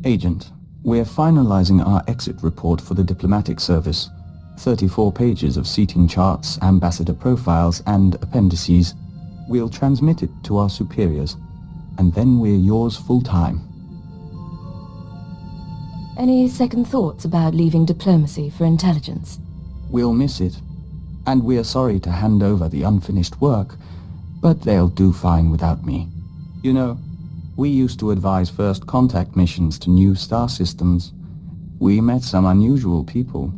Agent, we're finalizing our exit report for the diplomatic service. 34 pages of seating charts, ambassador profiles, and appendices. We'll transmit it to our superiors, and then we're yours full-time. Any second thoughts about leaving diplomacy for intelligence? We'll miss it, and we're sorry to hand over the unfinished work, but they'll do fine without me. You know, we used to advise first contact missions to new star systems. We met some unusual people,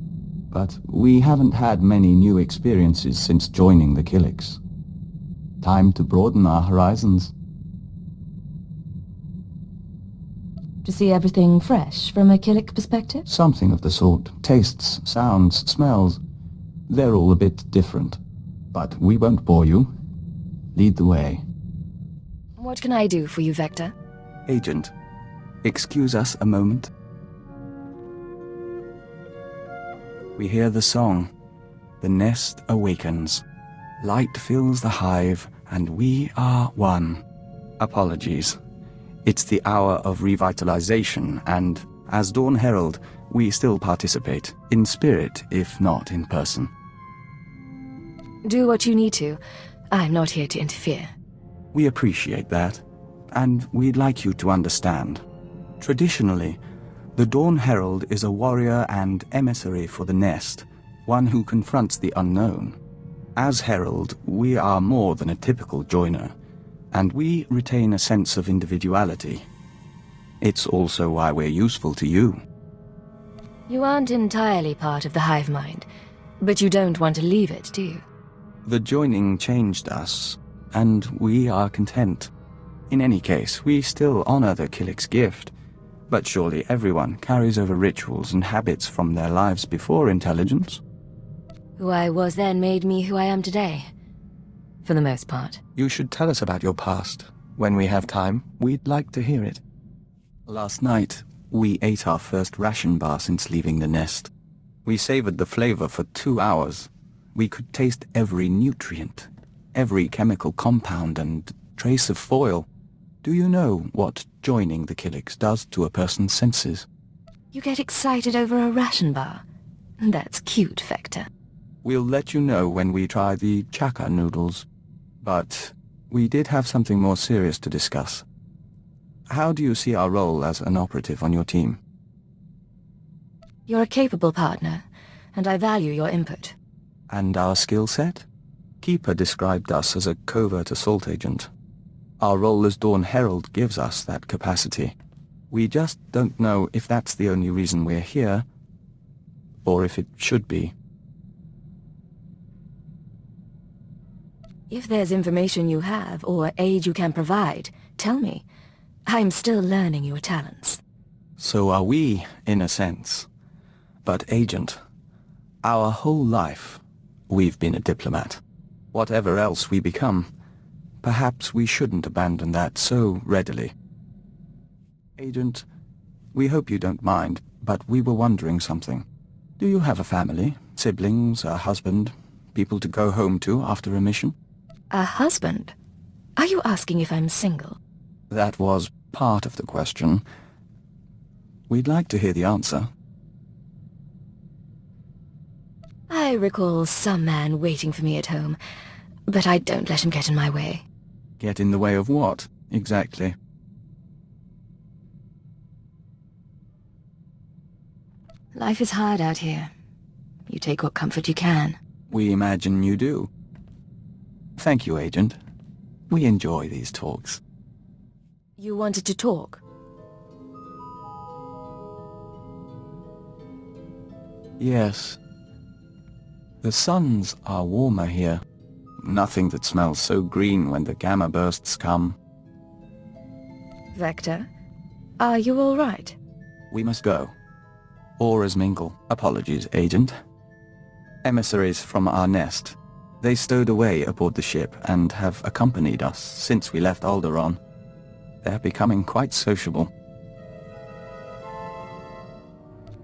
but we haven't had many new experiences since joining the Killiks. Time to broaden our horizons. To see everything fresh from a Killik perspective? Something of the sort. Tastes, sounds, smells. They're all a bit different. But we won't bore you. Lead the way. What can I do for you, Vector? Agent, excuse us a moment. We hear the song. The nest awakens. Light fills the hive, and we are one. Apologies. It's the hour of revitalization, and as Dawn Herald, we still participate, in spirit, if not in person. Do what you need to. I'm not here to interfere. We appreciate that, and we'd like you to understand. Traditionally, the Dawn Herald is a warrior and emissary for the nest, one who confronts the unknown. As Herald, we are more than a typical joiner, and we retain a sense of individuality. It's also why we're useful to you. You aren't entirely part of the hive mind, but you don't want to leave it, do you? The joining changed us, and we are content. In any case, we still honor the Killik's gift, but surely everyone carries over rituals and habits from their lives before intelligence. Who I was then made me who I am today. For the most part. You should tell us about your past. When we have time, we'd like to hear it. Last night, we ate our first ration bar since leaving the nest. We savored the flavor for 2 hours. We could taste every nutrient, every chemical compound and trace of foil. Do you know what joining the Killiks does to a person's senses? You get excited over a ration bar. That's cute, Vector. We'll let you know when we try the chaka noodles. But we did have something more serious to discuss. How do you see our role as an operative on your team? You're a capable partner, and I value your input. And our skill set? Keeper described us as a covert assault agent. Our role as Dawn Herald gives us that capacity. We just don't know if that's the only reason we're here, or if it should be. If there's information you have, or aid you can provide, tell me. I'm still learning your talents. So are we, in a sense. But Agent, our whole life, we've been a diplomat. Whatever else we become, perhaps we shouldn't abandon that so readily. Agent, we hope you don't mind, but we were wondering something. Do you have a family, siblings, a husband, people to go home to after a mission? A husband? Are you asking if I'm single? That was part of the question. We'd like to hear the answer. I recall some man waiting for me at home, but I don't let him get in my way. Get in the way of what, exactly? Life is hard out here. You take what comfort you can. We imagine you do. Thank you, Agent. We enjoy these talks. You wanted to talk? Yes. The suns are warmer here. Nothing that smells so green when the gamma bursts come. Vector, are you all right? We must go. Auras mingle. Apologies, Agent. Emissaries from our nest. They stowed away aboard the ship and have accompanied us since we left Alderaan. They're becoming quite sociable.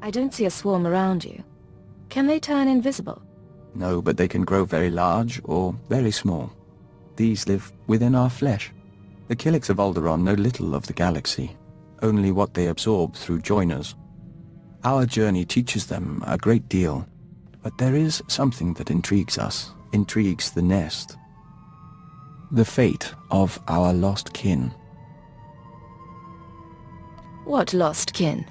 I don't see a swarm around you. Can they turn invisible? No, but they can grow very large or very small. These live within our flesh. The Killiks of Alderaan know little of the galaxy. only what they absorb through joiners. Our journey teaches them a great deal, but there is something that intrigues us, intrigues the nest. The fate of our lost kin. What lost kin?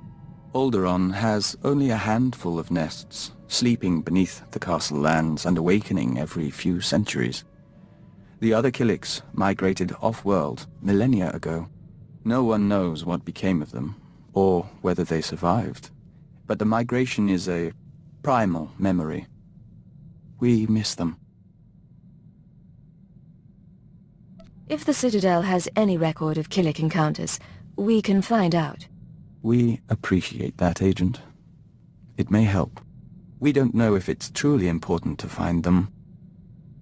Alderaan has only a handful of nests, sleeping beneath the castle lands and awakening every few centuries. The other Killiks migrated off-world millennia ago. No one knows what became of them, or whether they survived. But the migration is a primal memory. We miss them. If the Citadel has any record of Killik encounters, we can find out. We appreciate that, Agent. It may help. We don't know if it's truly important to find them,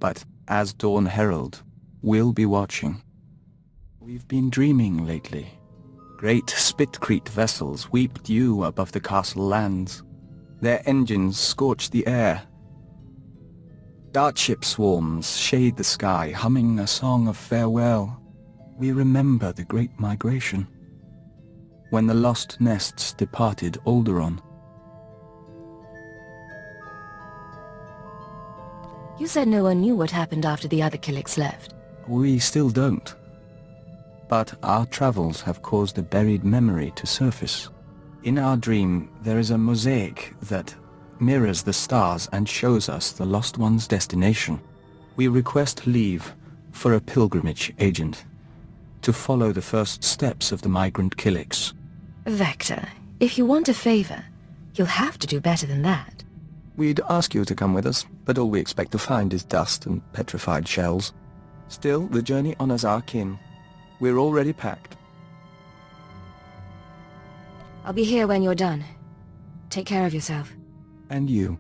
but as Dawn Herald, we'll be watching. We've been dreaming lately. Great Spitcrete vessels weep dew above the castle lands. Their engines scorch the air. Dartship swarms shade the sky, humming a song of farewell. We remember the Great Migration, when the lost nests departed Alderaan. You said no one knew what happened after the other Killiks left. We still don't. But our travels have caused a buried memory to surface. In our dream, there is a mosaic that mirrors the stars and shows us the lost one's destination. We request leave for a pilgrimage, Agent, to follow the first steps of the migrant Killiks. Vector, if you want a favor, you'll have to do better than that. We'd ask you to come with us, but all we expect to find is dust and petrified shells. Still, the journey honors our kin. We're already packed. I'll be here when you're done. Take care of yourself. And you.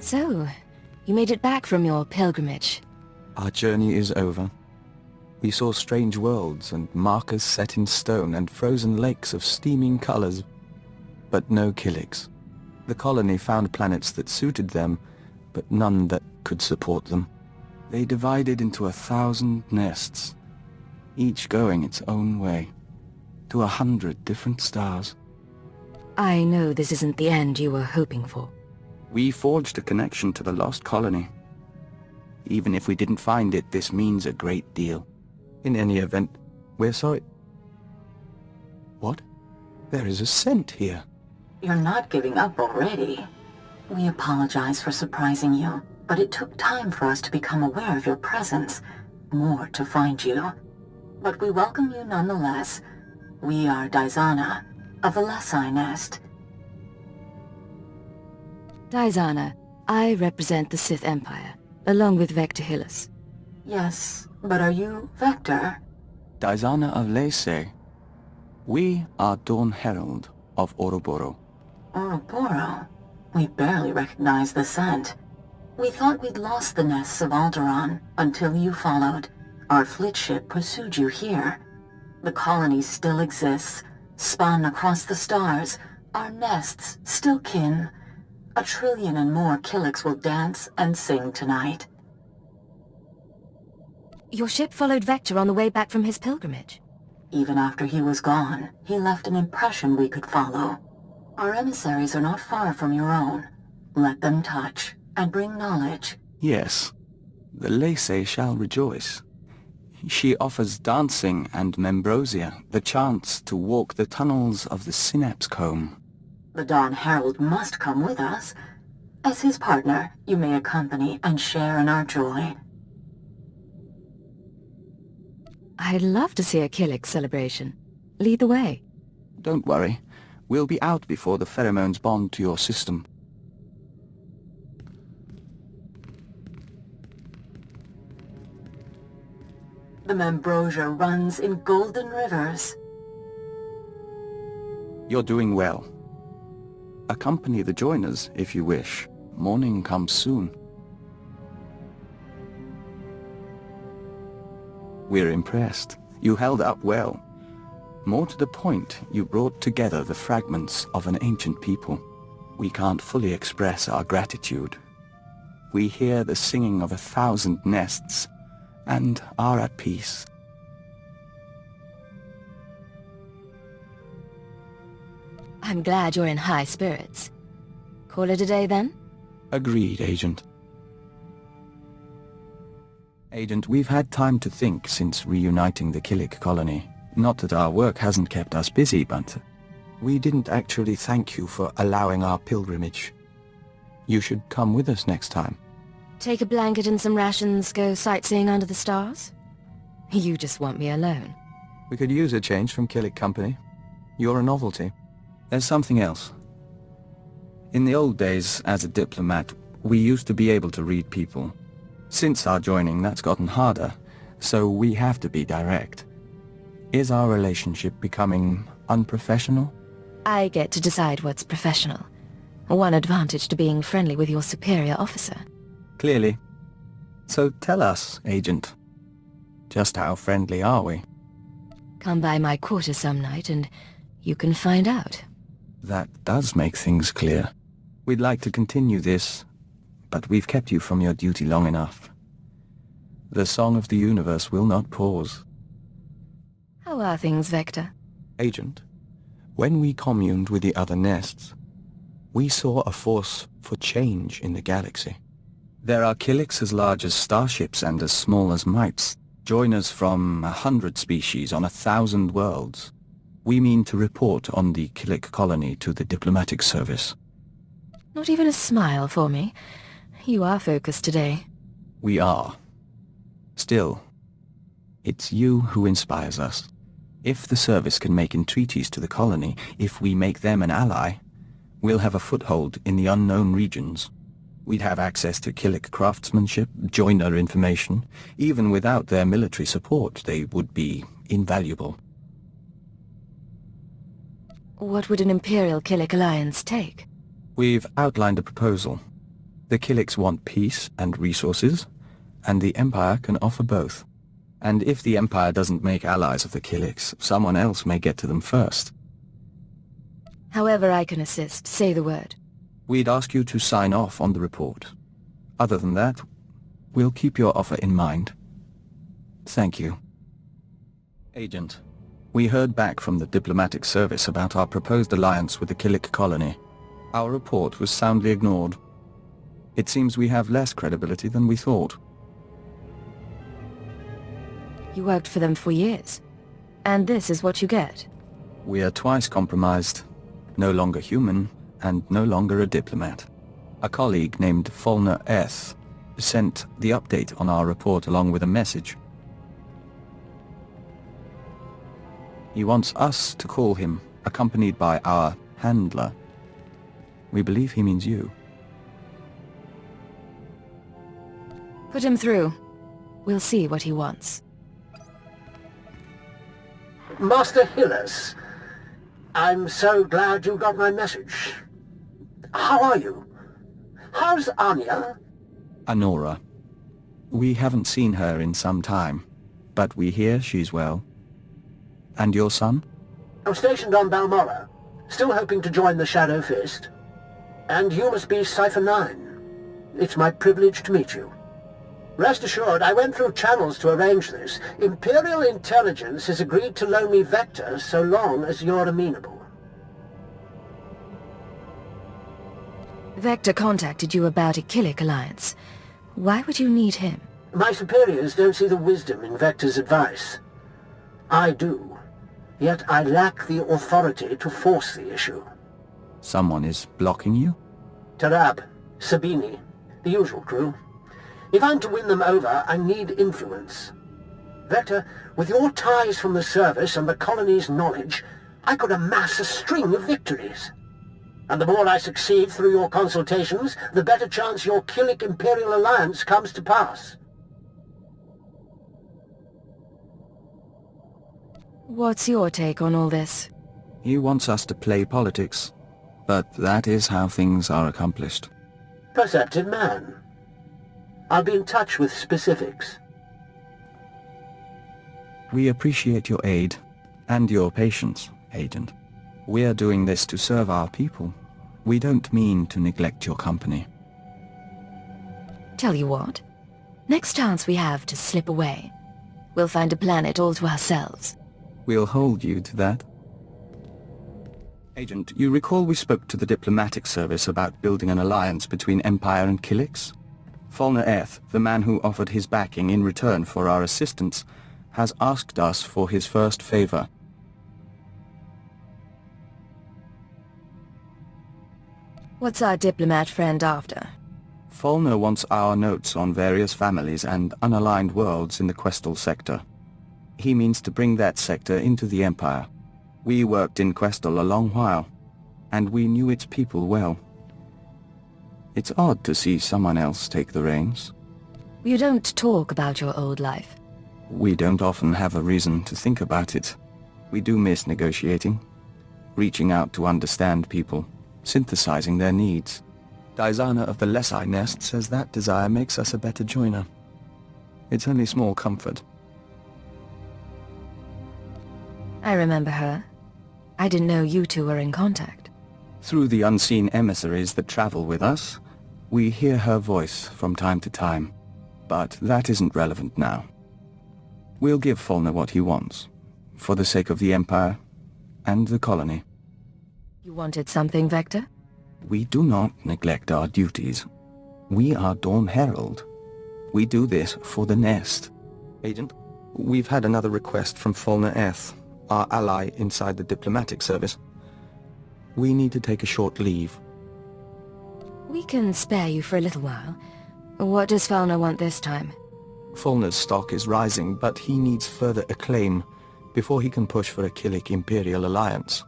So, you made it back from your pilgrimage. Our journey is over. We saw strange worlds and markers set in stone and frozen lakes of steaming colors, but no Killiks. The colony found planets that suited them, but none that could support them. They divided into 1,000 nests, each going its own way, to 100 different stars. I know this isn't the end you were hoping for. We forged a connection to the lost colony. Even if we didn't find it, this means a great deal. In any event, we're sorry. What? There is a scent here. You're not giving up already. We apologize for surprising you, but it took time for us to become aware of your presence. More to find you. But we welcome you nonetheless. We are Daizana, of the Lesai Nest. Daizana, I represent the Sith Empire, along with Vector Hillis. Yes, but are you Vector? Daizana of Lesai. We are Dawn Herald of Oroboro. Oroboro? We barely recognize the scent. We thought we'd lost the nests of Alderaan until you followed. Our fleet ship pursued you here. The colony still exists, spun across the stars. Our nests still kin. 1 trillion and more Killiks will dance and sing tonight. Your ship followed Vector on the way back from his pilgrimage. Even after he was gone, he left an impression we could follow. Our emissaries are not far from your own. Let them touch and bring knowledge. Yes, the Lesai shall rejoice. She offers dancing and Membrosia the chance to walk the tunnels of the Synapse Comb. The Dawn Herald must come with us. As his partner, you may accompany and share in our joy. I'd love to see a Killik celebration. Lead the way. Don't worry. We'll be out before the pheromones bond to your system. The Membrosia runs in golden rivers. You're doing well. Accompany the joiners if you wish. Morning comes soon. We're impressed. You held up well. More to the point, you brought together the fragments of an ancient people. We can't fully express our gratitude. We hear the singing of 1,000 nests, and are at peace. I'm glad you're in high spirits. Call it a day then? Agreed, Agent. Agent, we've had time to think since reuniting the Killik colony. Not that our work hasn't kept us busy, but we didn't actually thank you for allowing our pilgrimage. You should come with us next time. Take a blanket and some rations, go sightseeing under the stars? You just want me alone. We could use a change from Killik Company. You're a novelty. There's something else. In the old days, as a diplomat, we used to be able to read people. Since our joining, that's gotten harder, so we have to be direct. Is our relationship becoming unprofessional? I get to decide what's professional. One advantage to being friendly with your superior officer. Clearly. So tell us, Agent. Just how friendly are we? Come by my quarters some night and you can find out. That does make things clear. We'd like to continue this, but we've kept you from your duty long enough. The song of the universe will not pause. How are things, Vector? Agent, when we communed with the other nests, we saw a force for change in the galaxy. There are Killiks as large as starships and as small as mites, joiners from 100 species on 1,000 worlds. We mean to report on the Killik colony to the diplomatic service. Not even a smile for me. You are focused today. We are. Still, it's you who inspires us. If the service can make entreaties to the colony, if we make them an ally, we'll have a foothold in the unknown regions. We'd have access to Killik craftsmanship, joiner information. Even without their military support, they would be invaluable. What would an Imperial Killik alliance take? We've outlined a proposal. The Killiks want peace and resources, and the Empire can offer both. And if the Empire doesn't make allies of the Killiks, someone else may get to them first. However I can assist, say the word. We'd ask you to sign off on the report. Other than that, we'll keep your offer in mind. Thank you. Agent, we heard back from the diplomatic service about our proposed alliance with the Killik colony. Our report was soundly ignored. It seems we have less credibility than we thought. You worked for them for years. And this is what you get. We are twice compromised. No longer human, and no longer a diplomat. A colleague named Fulner S. sent the update on our report along with a message. He wants us to call him, accompanied by our handler. We believe he means you. Put him through. We'll see what he wants. Master Hillis, I'm so glad you got my message. How are you? How's Anya? Anora. We haven't seen her in some time, but we hear she's well. And your son? I'm stationed on Balmora, still hoping to join the Shadow Fist. And you must be Cypher 9. It's my privilege to meet you. Rest assured, I went through channels to arrange this. Imperial Intelligence has agreed to loan me Vector so long as you're amenable. Vector contacted you about a Killik alliance. Why would you need him? My superiors don't see the wisdom in Vector's advice. I do. Yet I lack the authority to force the issue. Someone is blocking you? Tarab, Sabini, the usual crew. If I'm to win them over, I need influence. Vector, with your ties from the service and the colony's knowledge, I could amass a string of victories. And the more I succeed through your consultations, the better chance your Killik Imperial Alliance comes to pass. What's your take on all this? He wants us to play politics, but that is how things are accomplished. Perceptive man. I'll be in touch with specifics. We appreciate your aid, And your patience, Agent. We're doing this to serve our people. We don't mean to neglect your company. Tell you what, next chance we have to slip away, we'll find a planet all to ourselves. We'll hold you to that. Agent, you recall we spoke to the diplomatic service about building an alliance between Empire and Kilix? Falner Eth, the man who offered his backing in return for our assistance, has asked us for his first favor. What's our diplomat friend after? Falner wants our notes on various families and unaligned worlds in the Questal sector. He means to bring that sector into the Empire. We worked in Questal a long while, and we knew its people well. It's odd to see someone else take the reins. You don't talk about your old life. We don't often have a reason to think about it. We do miss negotiating, reaching out to understand people, synthesizing their needs. Dizana of the Lesai Nest says that desire makes us a better joiner. It's only small comfort. I remember her. I didn't know you two were in contact. Through the unseen emissaries that travel with us, we hear her voice from time to time. But that isn't relevant now. We'll give Falner what he wants, for the sake of the Empire and the colony. You wanted something, Vector? We do not neglect our duties. We are Dawn Herald. We do this for the Nest. Agent, we've had another request from Falner Eth, our ally inside the diplomatic service. We need to take a short leave. We can spare you for a little while. What does Falner want this time? Falner's stock is rising, but he needs further acclaim before he can push for a Killik Imperial alliance.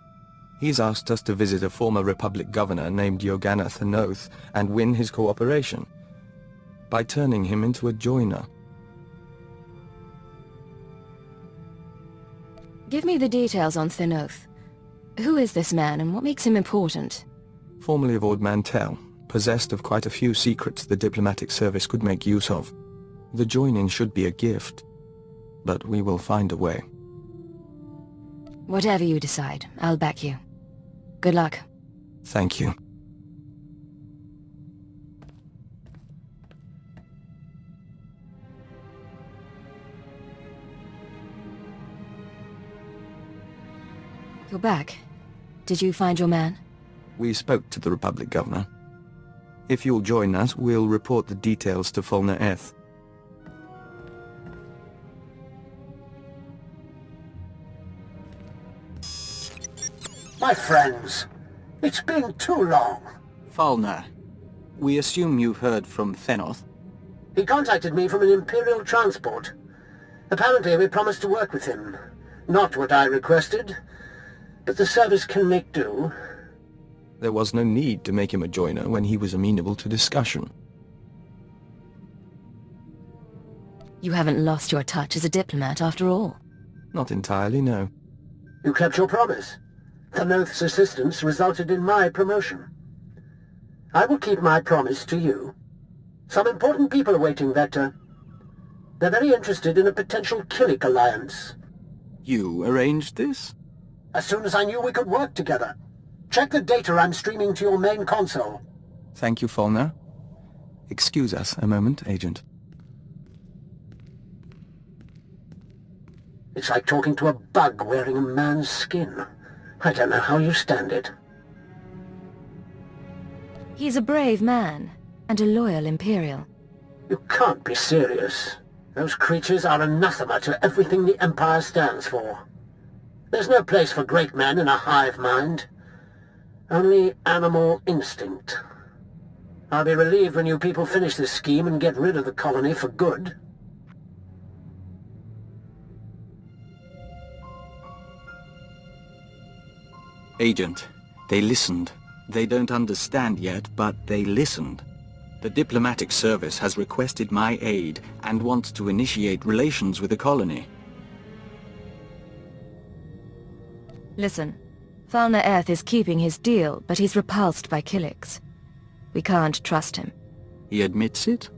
He's asked us to visit a former Republic governor named Yogana Thanoth and win his cooperation by turning him into a joiner. Give me the details on Thanoth. Who is this man and what makes him important? Formerly of Ord Mantell, possessed of quite a few secrets the diplomatic service could make use of. The joining should be a gift, but we will find a way. Whatever you decide, I'll back you. Good luck. Thank you. You're back. Did you find your man? We spoke to the Republic governor. If you'll join us, we'll report the details to Falner Eth. My friends, it's been too long. Falner, we assume you've heard from Thanoth. He contacted me from an Imperial transport. Apparently we promised to work with him. Not what I requested, but the service can make do. There was no need to make him a joiner when he was amenable to discussion. You haven't lost your touch as a diplomat after all. Not entirely, no. You kept your promise. Thanoth's assistance resulted in my promotion. I will keep my promise to you. Some important people are waiting, Vector. They're very interested in a potential Killik alliance. You arranged this? As soon as I knew we could work together. Check the data I'm streaming to your main console. Thank you, Falner. Excuse us a moment, Agent. It's like talking to a bug wearing a man's skin. I don't know how you stand it. He's a brave man, and a loyal Imperial. You can't be serious. Those creatures are anathema to everything the Empire stands for. There's no place for great men in a hive mind. Only animal instinct. I'll be relieved when you people finish this scheme and get rid of the colony for good. Agent, they listened. They don't understand yet, but they listened. The diplomatic service has requested my aid and wants to initiate relations with the colony. Listen, Falner Eth is keeping his deal, but he's repulsed by Killiks. We can't trust him. He admits it?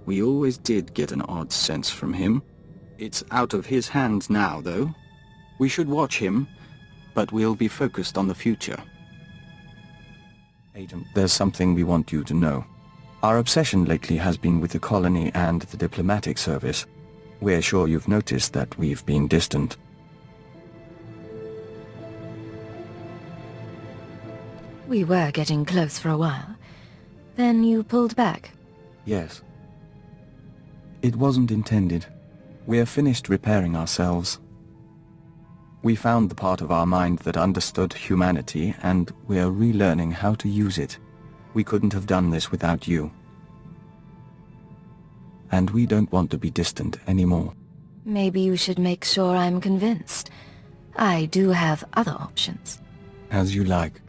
We always did get an odd sense from him. It's out of his hands now, though. We should watch him, but we'll be focused on the future. Agent, there's something we want you to know. Our obsession lately has been with the colony and the diplomatic service. We're sure you've noticed that we've been distant. We were getting close for a while. Then you pulled back. Yes. It wasn't intended. We're finished repairing ourselves. We found the part of our mind that understood humanity, and we're relearning how to use it. We couldn't have done this without you. And we don't want to be distant anymore. Maybe you should make sure I'm convinced. I do have other options. As you like.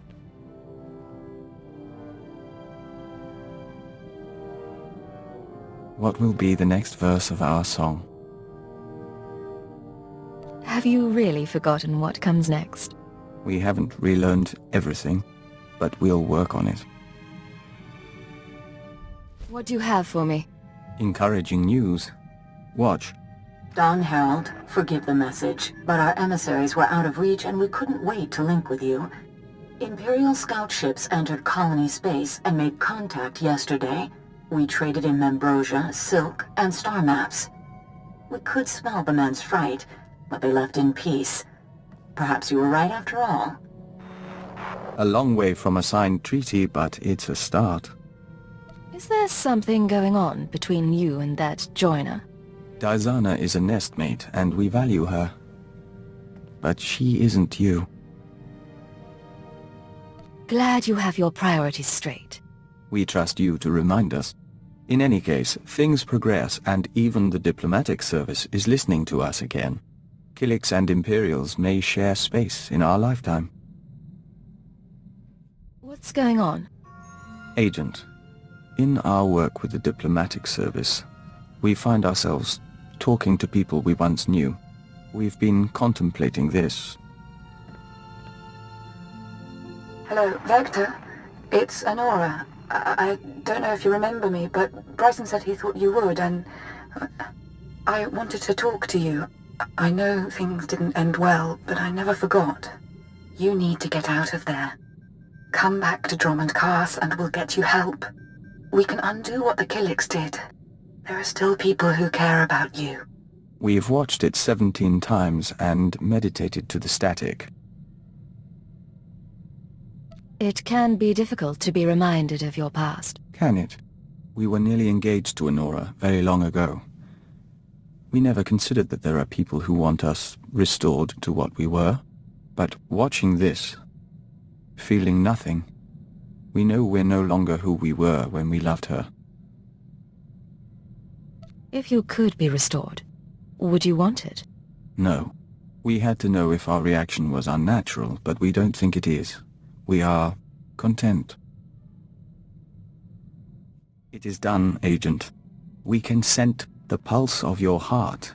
What will be the next verse of our song? Have you really forgotten what comes next? We haven't relearned everything, but we'll work on it. What do you have for me? Encouraging news. Watch. Don Herald, forgive the message, but our emissaries were out of reach and we couldn't wait to link with you. Imperial scout ships entered colony space and made contact yesterday. We traded in Membrosia, silk, and star maps. We could smell the men's fright, but they left in peace. Perhaps you were right after all. A long way from a signed treaty, but it's a start. Is there something going on between you and that joiner? Dizana is a nestmate, and we value her. But she isn't you. Glad you have your priorities straight. We trust you to remind us. In any case, things progress, and even the diplomatic service is listening to us again. Killiks and Imperials may share space in our lifetime. What's going on? Agent, in our work with the diplomatic service, we find ourselves talking to people we once knew. We've been contemplating this. Hello, Vector. It's Honora. I don't know if you remember me, but Bryson said he thought you would, and I wanted to talk to you. I know things didn't end well, but I never forgot. You need to get out of there. Come back to Drummond Cast and we'll get you help. We can undo what the Killiks did. There are still people who care about you. We've watched it 17 times and meditated to the static. It can be difficult to be reminded of your past. Can it? We were nearly engaged to Honora very long ago. We never considered that there are people who want us restored to what we were. But watching this, feeling nothing, we know we're no longer who we were when we loved her. If you could be restored, would you want it? No. We had to know if our reaction was unnatural, but we don't think it is. We are content. It is done, Agent. We can scent the pulse of your heart.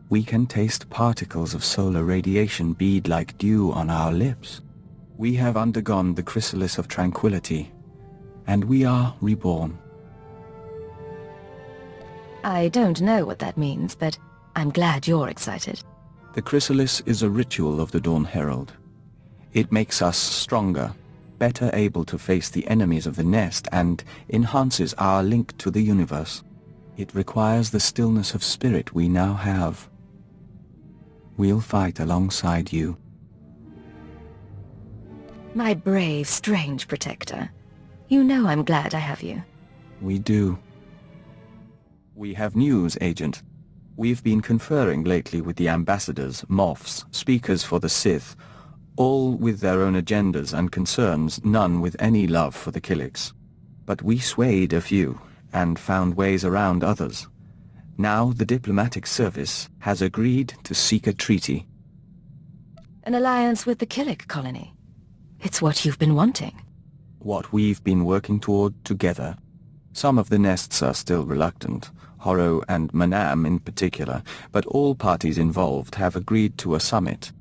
We can taste particles of solar radiation bead like dew on our lips. We have undergone the chrysalis of tranquility, and we are reborn. I don't know what that means, but I'm glad you're excited. The chrysalis is a ritual of the Dawn Herald. It makes us stronger, better able to face the enemies of the nest, and enhances our link to the universe. It requires the stillness of spirit we now have. We'll fight alongside you. My brave, strange protector. You know I'm glad I have you. We do. We have news, Agent. We've been conferring lately with the ambassadors, moffs, speakers for the Sith, all with their own agendas and concerns, none with any love for the Killiks. But we swayed a few, and found ways around others. Now the diplomatic service has agreed to seek a treaty. An alliance with the Killik colony. It's what you've been wanting. What we've been working toward together. Some of the nests are still reluctant, Horro and Manam in particular, but all parties involved have agreed to a summit.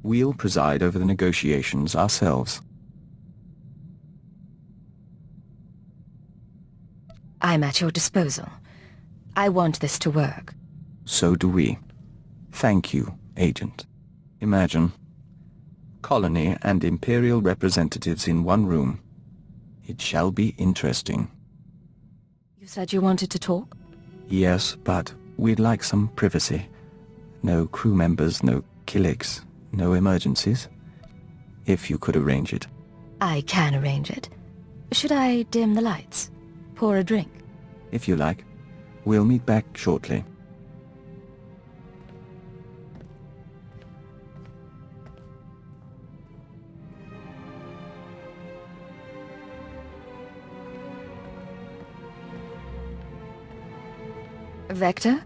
We'll preside over the negotiations ourselves. I'm at your disposal. I want this to work. So do we. Thank you, Agent. Imagine. Colony and Imperial representatives in one room. It shall be interesting. You said you wanted to talk? Yes, but we'd like some privacy. No crew members, no Killiks, no emergencies. If you could arrange it. I can arrange it. Should I dim the lights? Pour a drink? If you like. We'll meet back shortly. Vector?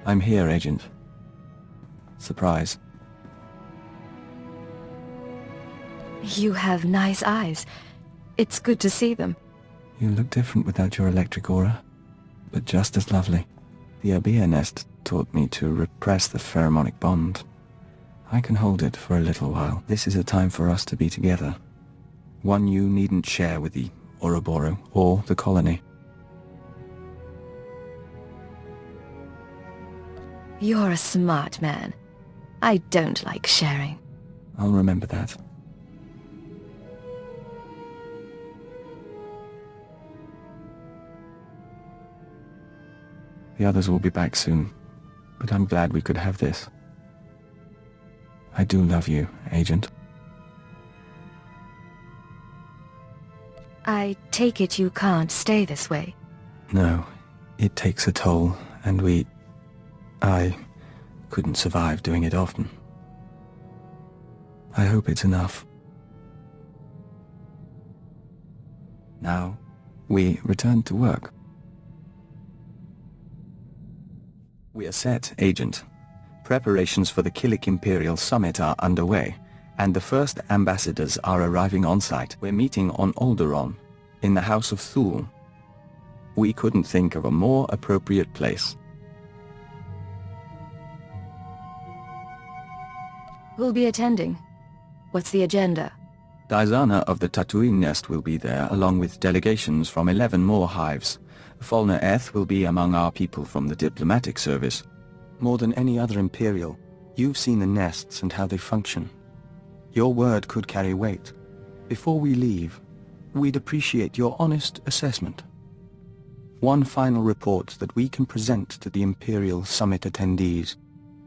I'm here, Agent. Surprise. You have nice eyes. It's good to see them. You look different without your electric aura, but just as lovely. The Abia nest taught me to repress the pheromonic bond. I can hold it for a little while. This is a time for us to be together. One you needn't share with the Ouroboros or the colony. You're a smart man. I don't like sharing. I'll remember that. The others will be back soon, but I'm glad we could have this. I do love you, Agent. I take it you can't stay this way. No, it takes a toll, and I couldn't survive doing it often. I hope it's enough. Now, we return to work. We are set, Agent. Preparations for the Killik Imperial Summit are underway, and the first ambassadors are arriving on site. We're meeting on Alderaan, in the House of Thule. We couldn't think of a more appropriate place. Who'll be attending? What's the agenda? Diana of the Tatooine Nest will be there, along with delegations from 11 more hives. Falna Eth will be among our people from the diplomatic service. More than any other Imperial, you've seen the nests and how they function. Your word could carry weight. Before we leave, we'd appreciate your honest assessment. One final report that we can present to the Imperial Summit attendees.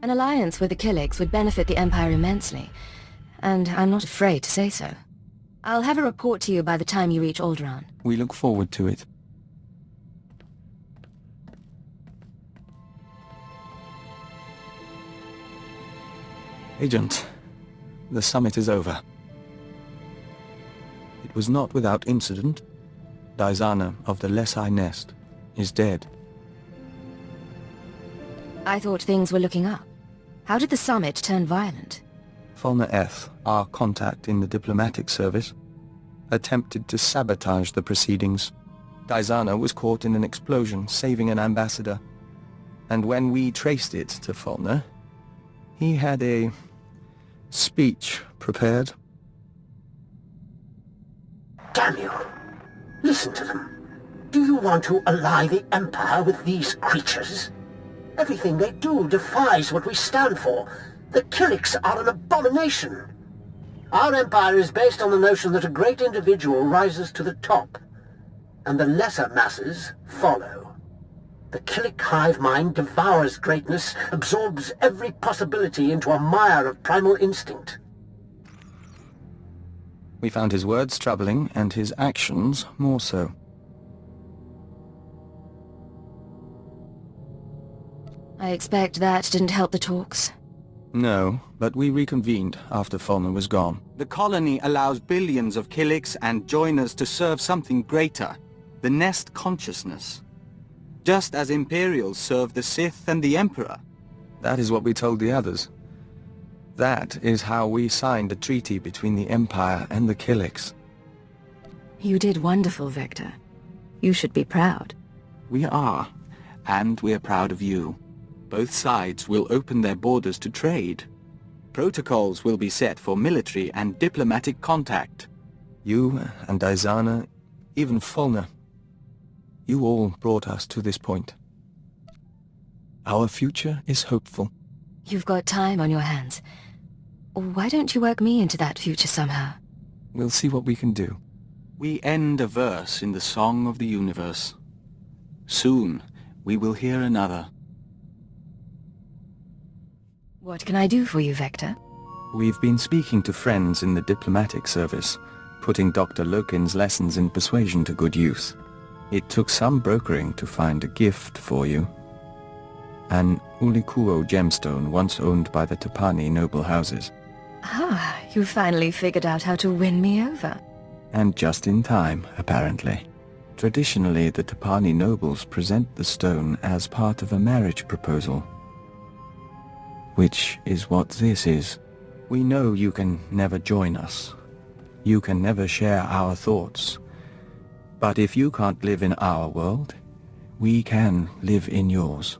An alliance with the Killiks would benefit the Empire immensely, and I'm not afraid to say so. I'll have a report to you by the time you reach Alderaan. We look forward to it. Agent, the summit is over. It was not without incident. Diana of the Lesai Nest is dead. I thought things were looking up. How did the summit turn violent? Falna Eth, our contact in the diplomatic service, attempted to sabotage the proceedings. Diana was caught in an explosion, saving an ambassador. And when we traced it to Falna, he had a speech prepared. Damn you! Listen to them. Do you want to ally the Empire with these creatures? Everything they do defies what we stand for. The Killiks are an abomination. Our empire is based on the notion that a great individual rises to the top, and the lesser masses follow. The Killik hive mind devours greatness, absorbs every possibility into a mire of primal instinct. We found his words troubling, and his actions more so. I expect that didn't help the talks. No, but we reconvened after Falna was gone. The colony allows billions of Killiks and joiners to serve something greater, the Nest consciousness. Just as Imperials serve the Sith and the Emperor. That is what we told the others. That is how we signed a treaty between the Empire and the Killiks. You did wonderful, Vector. You should be proud. We are, and we're proud of you. Both sides will open their borders to trade. Protocols will be set for military and diplomatic contact. You and Diana, even Falna, you all brought us to this point. Our future is hopeful. You've got time on your hands. Why don't you work me into that future somehow? We'll see what we can do. We end a verse in the song of the universe. Soon, we will hear another. What can I do for you, Vector? We've been speaking to friends in the diplomatic service, putting Dr. Lokin's lessons in persuasion to good use. It took some brokering to find a gift for you. An Ulikuo gemstone once owned by the Tapani noble houses. Ah, you finally figured out how to win me over. And just in time, apparently. Traditionally, the Tapani nobles present the stone as part of a marriage proposal. Which is what this is. We know you can never join us. You can never share our thoughts. But if you can't live in our world, we can live in yours.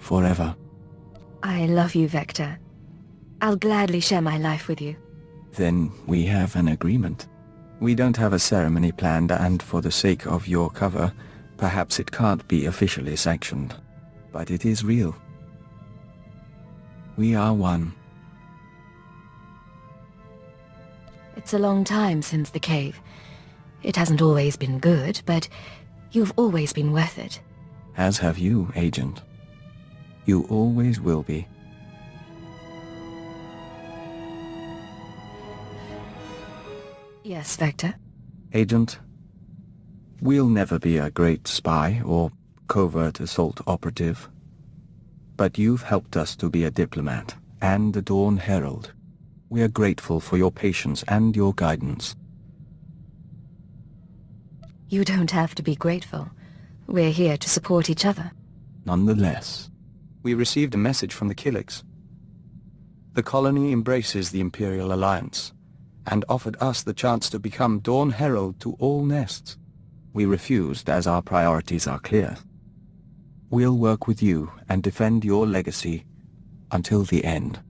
Forever. I love you, Vector. I'll gladly share my life with you. Then we have an agreement. We don't have a ceremony planned, and for the sake of your cover, perhaps it can't be officially sanctioned. But it is real. We are one. It's a long time since the cave. It hasn't always been good, but you've always been worth it. As have you, Agent. You always will be. Yes, Vector? Agent, we'll never be a great spy or covert assault operative. But you've helped us to be a diplomat and a Dawn Herald. We are grateful for your patience and your guidance. You don't have to be grateful. We're here to support each other. Nonetheless, we received a message from the Killiks. The colony embraces the Imperial Alliance, and offered us the chance to become Dawn Herald to all nests. We refused, as our priorities are clear. We'll work with you and defend your legacy until the end.